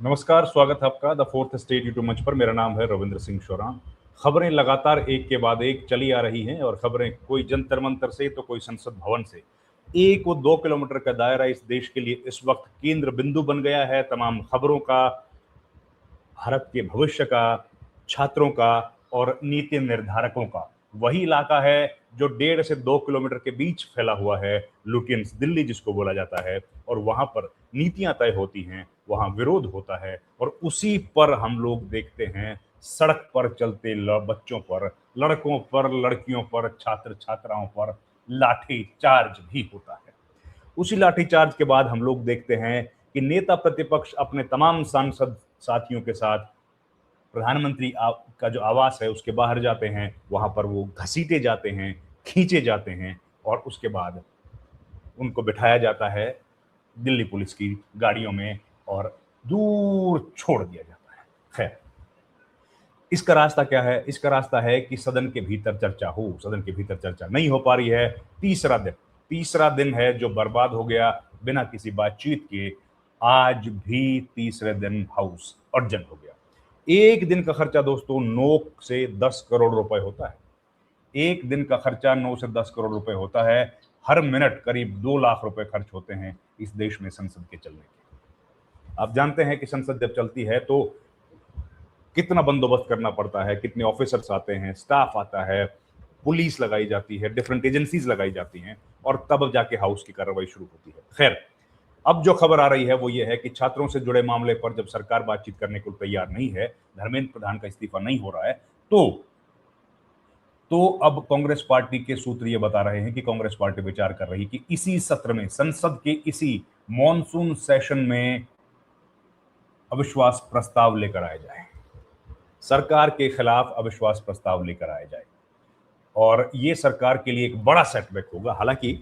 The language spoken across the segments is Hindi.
नमस्कार, स्वागत है आपका द फोर्थ स्टेट यूट्यूब मंच पर। मेरा नाम है रविंद्र सिंह शोरान। खबरें लगातार एक के बाद एक चली आ रही हैं और खबरें कोई जंतर मंतर से तो कोई संसद भवन से। 1 व 2 किलोमीटर का दायरा इस देश के लिए इस वक्त केंद्र बिंदु बन गया है। तमाम खबरों का, भारत के भविष्य का, छात्रों का और नीति निर्धारकों का वही इलाका है जो 1.5 से 2 किलोमीटर के बीच फैला हुआ है। लुटियंस दिल्ली जिसको बोला जाता है, और वहां पर नीतियां तय होती हैं, वहां विरोध होता है, और उसी पर हम लोग देखते हैं सड़क पर चलते बच्चों पर, लड़कों पर, लड़कियों पर, छात्र छात्राओं पर लाठी चार्ज भी होता है। उसी लाठीचार्ज के बाद हम लोग देखते हैं कि नेता प्रतिपक्ष अपने तमाम सांसद साथियों के साथ प्रधानमंत्री का जो आवास है उसके बाहर जाते हैं। वहां पर वो घसीटे जाते हैं, खींचे जाते हैं, और उसके बाद उनको बिठाया जाता है दिल्ली पुलिस की गाड़ियों में और दूर छोड़ दिया जाता है। खैर, इसका रास्ता क्या है? इसका रास्ता है कि सदन के भीतर चर्चा हो। सदन के भीतर चर्चा नहीं हो पा रही है। तीसरा दिन है जो बर्बाद हो गया बिना किसी बातचीत के। आज भी तीसरे दिन हाउस अर्जन हो गया। एक दिन का खर्चा दोस्तों 9 से 10 करोड़ रुपए होता है। एक दिन का खर्चा 9 से 10 करोड़ रुपए होता है। हर मिनट करीब 2 लाख रुपए खर्च होते हैं इस देश में संसद के चलने के। आप जानते हैं कि संसद जब चलती है तो कितना बंदोबस्त करना पड़ता है, कितने ऑफिसर्स आते हैं, स्टाफ आता है, पुलिस लगाई जाती है, डिफरेंट एजेंसीज लगाई जाती हैं, और तब जाके हाउस की कार्रवाई शुरू होती है। खैर, अब जो खबर आ रही है वो ये है कि छात्रों से जुड़े मामले पर जब सरकार बातचीत करने को तैयार नहीं है, धर्मेंद्र प्रधान का इस्तीफा नहीं हो रहा है, तो अब कांग्रेस पार्टी के सूत्र ये बता रहे हैं कि कांग्रेस पार्टी विचार कर रही कि इसी सत्र में, संसद के इसी मॉनसून सेशन में अविश्वास प्रस्ताव लेकर आया जाए, सरकार के खिलाफ अविश्वास प्रस्ताव लेकर आया जाए। और ये सरकार के लिए एक बड़ा सेटबैक होगा। हालांकि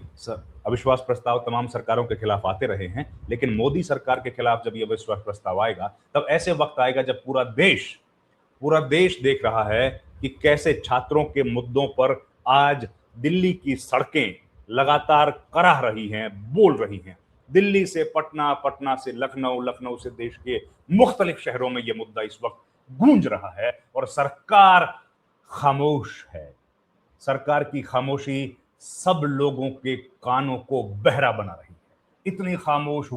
अविश्वास प्रस्ताव तमाम सरकारों के खिलाफ आते रहे हैं, लेकिन मोदी सरकार के खिलाफ जब ये अविश्वास प्रस्ताव आएगा तब ऐसे वक्त आएगा जब पूरा देश देख रहा है कि कैसे छात्रों के मुद्दों पर आज दिल्ली की सड़कें लगातार कराह रही हैं, बोल रही हैं। दिल्ली से पटना, पटना से लखनऊ, लखनऊ से देश के मुख्तलिफ शहरों में यह मुद्दा इस वक्त गूंज रहा है, और सरकार खामोश है। सरकार की खामोशी सब लोगों के कानों को बहरा बना रही है। इतनी खामोश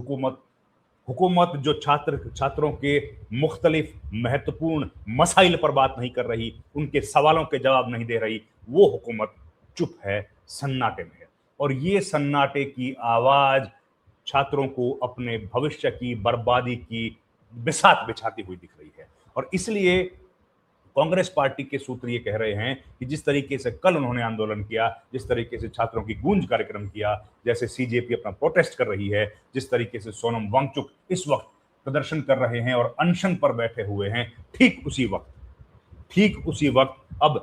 हुकूमत जो छात्रों के मुख्तलिफ महत्वपूर्ण मसाइल पर बात नहीं कर रही, उनके सवालों के जवाब नहीं दे रही, वो हुकूमत चुप है, सन्नाटे में है। और ये सन्नाटे की आवाज छात्रों को अपने भविष्य की बर्बादी की बिसात बिछाती हुई दिख रही है। और इसलिए कांग्रेस पार्टी के सूत्र ये कह रहे हैं कि जिस तरीके से कल उन्होंने आंदोलन किया, जिस तरीके से छात्रों की गूंज कार्यक्रम किया, जैसे सीजेपी अपना प्रोटेस्ट कर रही है, जिस तरीके से सोनम वांगचुक इस वक्त प्रदर्शन कर रहे हैं और अनशन पर बैठे हुए हैं, ठीक उसी वक्त अब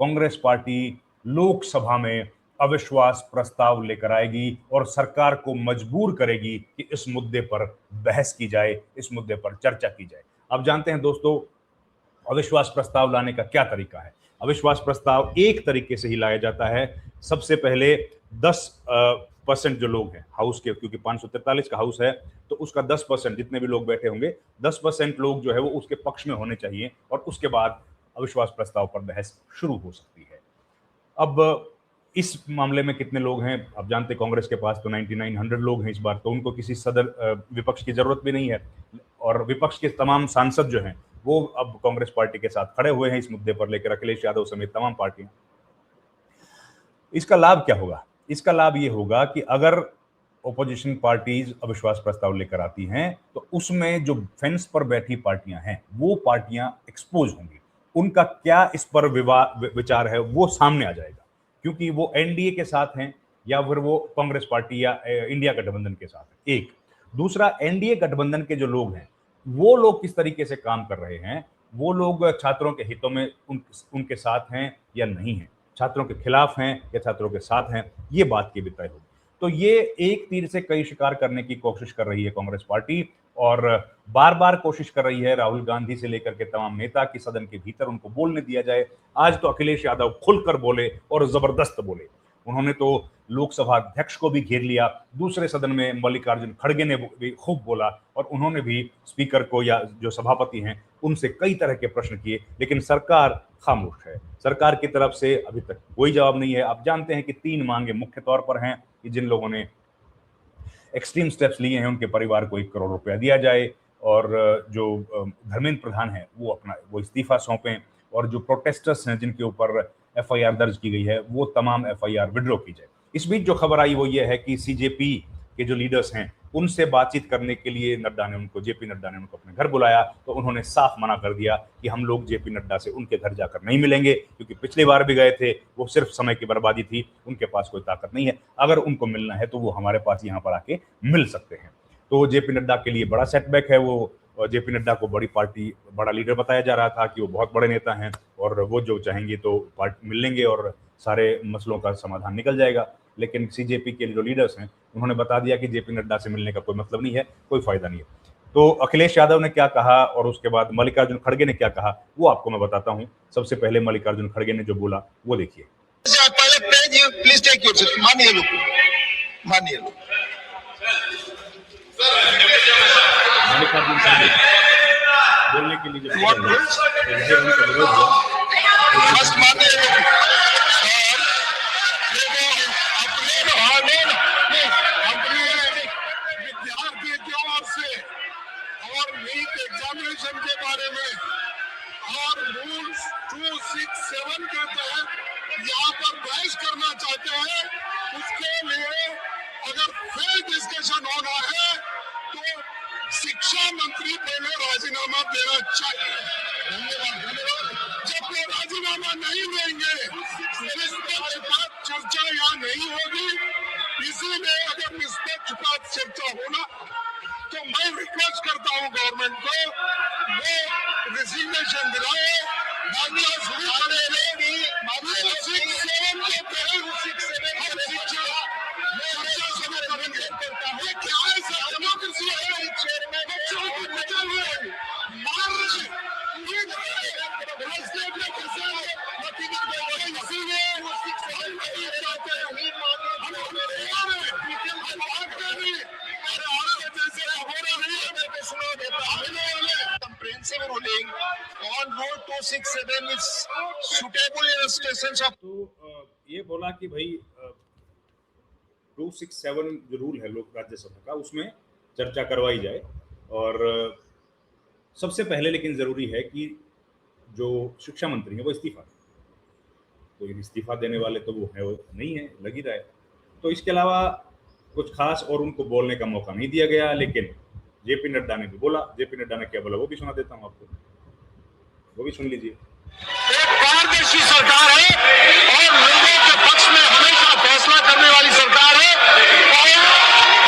कांग्रेस पार्टी लोकसभा में अविश्वास प्रस्ताव लेकर आएगी और सरकार को मजबूर करेगी कि इस मुद्दे पर बहस की जाए, इस मुद्दे पर चर्चा की जाए। अब जानते हैं दोस्तों, अविश्वास प्रस्ताव लाने का क्या तरीका है। अविश्वास प्रस्ताव एक तरीके से ही लाया जाता है। सबसे पहले 10% जो लोग हैं हाउस के, क्योंकि 543 का हाउस है, तो उसका 10%, जितने भी लोग बैठे होंगे 10% लोग जो है वो उसके पक्ष में होने चाहिए, और उसके बाद अविश्वास प्रस्ताव पर बहस शुरू हो सकती है। अब इस मामले में कितने लोग हैं आप जानते, कांग्रेस के पास तो 9900 लोग हैं इस बार, तो उनको किसी विपक्ष की जरूरत भी नहीं है। और विपक्ष के तमाम सांसद जो हैं वो अब कांग्रेस पार्टी के साथ खड़े हुए हैं इस मुद्दे पर लेकर, अखिलेश यादव समेत तमाम पार्टियां। इसका लाभ क्या होगा? इसका लाभ ये होगा कि अगर ओपोजिशन पार्टीज अविश्वास प्रस्ताव लेकर आती हैं तो उसमें जो फेंस पर बैठी पार्टियां हैं वो पार्टियां एक्सपोज होंगी। उनका क्या इस पर विचार है वो सामने आ जाएगा, क्योंकि वो एनडीए के साथ हैं या फिर वो कांग्रेस पार्टी या इंडिया गठबंधन के साथ है। एक दूसरा, एनडीए गठबंधन के जो लोग हैं वो लोग किस तरीके से काम कर रहे हैं, वो लोग छात्रों के हितों में उनके साथ हैं या नहीं है, छात्रों के खिलाफ हैं या छात्रों के साथ हैं, ये बात की भी तय होगी। तो ये एक तीर से कई शिकार करने की कोशिश कर रही है कांग्रेस पार्टी, और बार बार कोशिश कर रही है राहुल गांधी से लेकर के तमाम नेता की सदन के भीतर उनको बोलने दिया जाए। आज तो अखिलेश यादव खुलकर बोले और जबरदस्त बोले। उन्होंने तो लोकसभा अध्यक्ष को भी घेर लिया, दूसरे सदन में मल्लिकार्जुन खड़गे ने भी खूब बोला और उन्होंने भी स्पीकर को या जो सभापति हैं उनसे कई तरह के प्रश्न किए, लेकिन सरकार खामोश है। सरकार की तरफ से अभी तक कोई जवाब नहीं है। आप जानते हैं कि 3 मांगे मुख्य तौर पर हैं कि जिन लोगों ने एक्सट्रीम स्टेप्स लिए हैं उनके परिवार को 1 करोड़ रुपया दिया जाए और जो धर्मेंद्र प्रधान है वो इस्तीफा सौंपें और जो प्रोटेस्टर्स हैं जिनके ऊपर एफआईआर दर्ज की गई है वो तमाम एफआईआर विड्रॉ की जाए। इस बीच जो खबर आई वो ये है कि सीजेपी के जो लीडर्स हैं उनसे बातचीत करने के लिए जेपी नड्डा ने उनको अपने घर बुलाया, तो उन्होंने साफ मना कर दिया कि हम लोग जेपी नड्डा से उनके घर जाकर नहीं मिलेंगे, क्योंकि पिछली बार भी गए थे, वो सिर्फ समय की बर्बादी थी, उनके पास कोई ताकत नहीं है। अगर उनको मिलना है तो वो हमारे पास यहाँ पर आके मिल सकते हैं। तो जेपी नड्डा के लिए बड़ा सेटबैक है। वो जेपी नड्डा को बड़ी पार्टी, बड़ा लीडर बताया जा रहा था कि वो बहुत बड़े नेता हैं और वो जो चाहेंगे तो पार्टी मिल लेंगे और सारे मसलों का समाधान निकल जाएगा। लेकिन सीजेपी के जो लीडर्स हैं उन्होंने बता दिया कि जेपी नड्डा से मिलने का कोई मतलब नहीं है, कोई फायदा नहीं है। तो अखिलेश यादव ने क्या कहा और उसके बाद मल्लिकार्जुन खड़गे ने क्या कहा वो आपको मैं बताता हूं। सबसे पहले मल्लिकार्जुन खड़गे ने जो बोला वो देखिए। प्लीज टेक योरसेल्फ, मानिए लो मल्लिकार्जुन खड़गे बोलने के लिए जो फर्स्ट मानिए लो और नीट एग्जामिनेशन के बारे में और रूल्स 267 के तहत यहाँ पर बहस करना चाहते हैं, उसके लिए अगर फिर डिस्कशन होना है तो शिक्षा मंत्री पहले राजीनामा देना चाहिए। धन्यवाद। जब वो राजीनामा नहीं देंगे निष्पक्षपात चर्चा यहाँ नहीं होगी। इसीलिए अगर निष्पक्षपात चर्चा होना तो मैं रिक्वेस्ट करता हूं गवर्नमेंट को वो रिजिग्नेशन दिलाए, मामला शुरू comprehensive ruling on Rule 267 is suitable in stations of। तो ये बोला कि भाई 267 जो रूल है लोक राज्यसभा का उसमें चर्चा करवाई जाए और सबसे पहले लेकिन जरूरी है कि जो शिक्षा मंत्री है वो इस्तीफा दें। तो इस्तीफा देने वाले तो वो है वो नहीं है, लग ही रहा है। तो इसके अलावा कुछ खास और उनको बोलने का मौका नहीं दिया गया। लेकिन जेपी नड्डा ने भी बोला। जेपी नड्डा ने क्या बोला वो भी सुना देता हूं आपको, वो भी सुन लीजिए। एक पारदर्शी सरकार है और लोगों के पक्ष में हमेशा फैसला करने वाली सरकार है और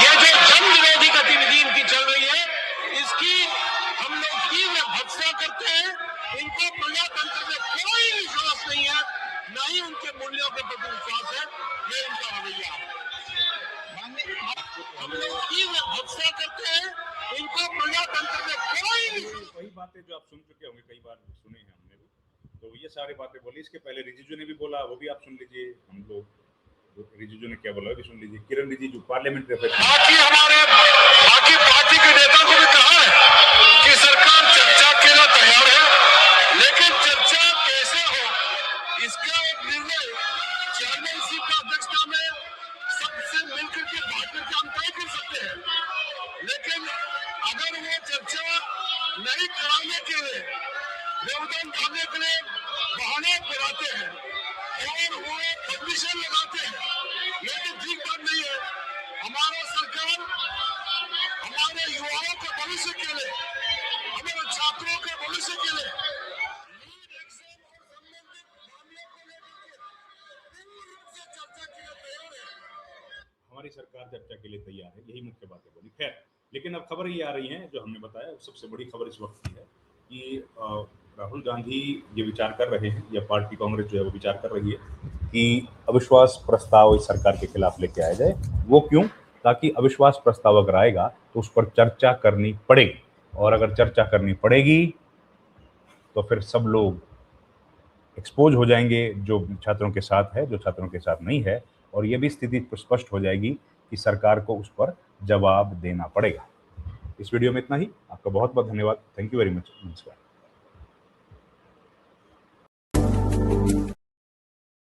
ये जो जन विरोधी गतिविधि इनकी चल रही है इसकी हम लोग तीव्र भर्त्सना करते हैं। इनको प्रजातंत्र में कोई विश्वास नहीं है, न ही उनके मूल्यों के प्रति विश्वास है। ये इनका रवैया है। हम लोग तीव्र भर्त्सना करते हैं, इनको प्रजातंत्र में कोई वही बातें जो आप सुन चुके होंगे, कई बार सुने हैं हमने भी, तो ये सारी बातें बोली। इसके पहले रिजिजू ने भी बोला, वो भी आप सुन लीजिए। हम लोग रिजिजू ने क्या बोला वो भी सुन लीजिए। किरण रिजिजू पार्लियामेंट्री अफेयर्स बाकी पार्टी के नेता को भी कहा है कि सरकार चर्चा के लिए तैयार है, लेकिन चर्चा कैसे हो इसका एक निर्णय चेयरमैनशिप की अध्यक्षता में सबसे मिलकर के बातचीत के हम तय कर सकते हैं। लेकिन अगर वो चर्चा नहीं कराने के लिए व्यवधान डालने के लिए बहाने बनाते हैं और वो कंडीशन लगाते हैं, ये तो ठीक बात नहीं है। हमारा सरकार हमारे युवाओं के भविष्य के लिए, हमारे छात्रों के भविष्य के लिए नीट एग्जाम और संबंधित मामलों को लेकर पूर्ण रूप से चर्चा के लिए तैयार है। हमारी सरकार चर्चा के लिए तैयार है, यही मुख्य बातें बोली। खैर, लेकिन अब खबर ये आ रही है जो हमने बताया, सबसे बड़ी खबर इस वक्त की है कि राहुल गांधी ये विचार कर रहे हैं या पार्टी कांग्रेस जो है वो विचार कर रही है कि अविश्वास प्रस्ताव इस सरकार के खिलाफ लेके आया जाए। वो क्यों? ताकि अविश्वास प्रस्ताव अगर आएगा तो उस पर चर्चा करनी पड़ेगी, और अगर चर्चा करनी पड़ेगी तो फिर सब लोग एक्सपोज हो जाएंगे, जो छात्रों के साथ है, जो छात्रों के साथ नहीं है, और ये भी स्थिति स्पष्ट हो जाएगी कि सरकार को उस पर जवाब देना पड़ेगा। इस वीडियो में इतना ही। आपका बहुत बहुत धन्यवाद। Thank you very much. नमस्कार।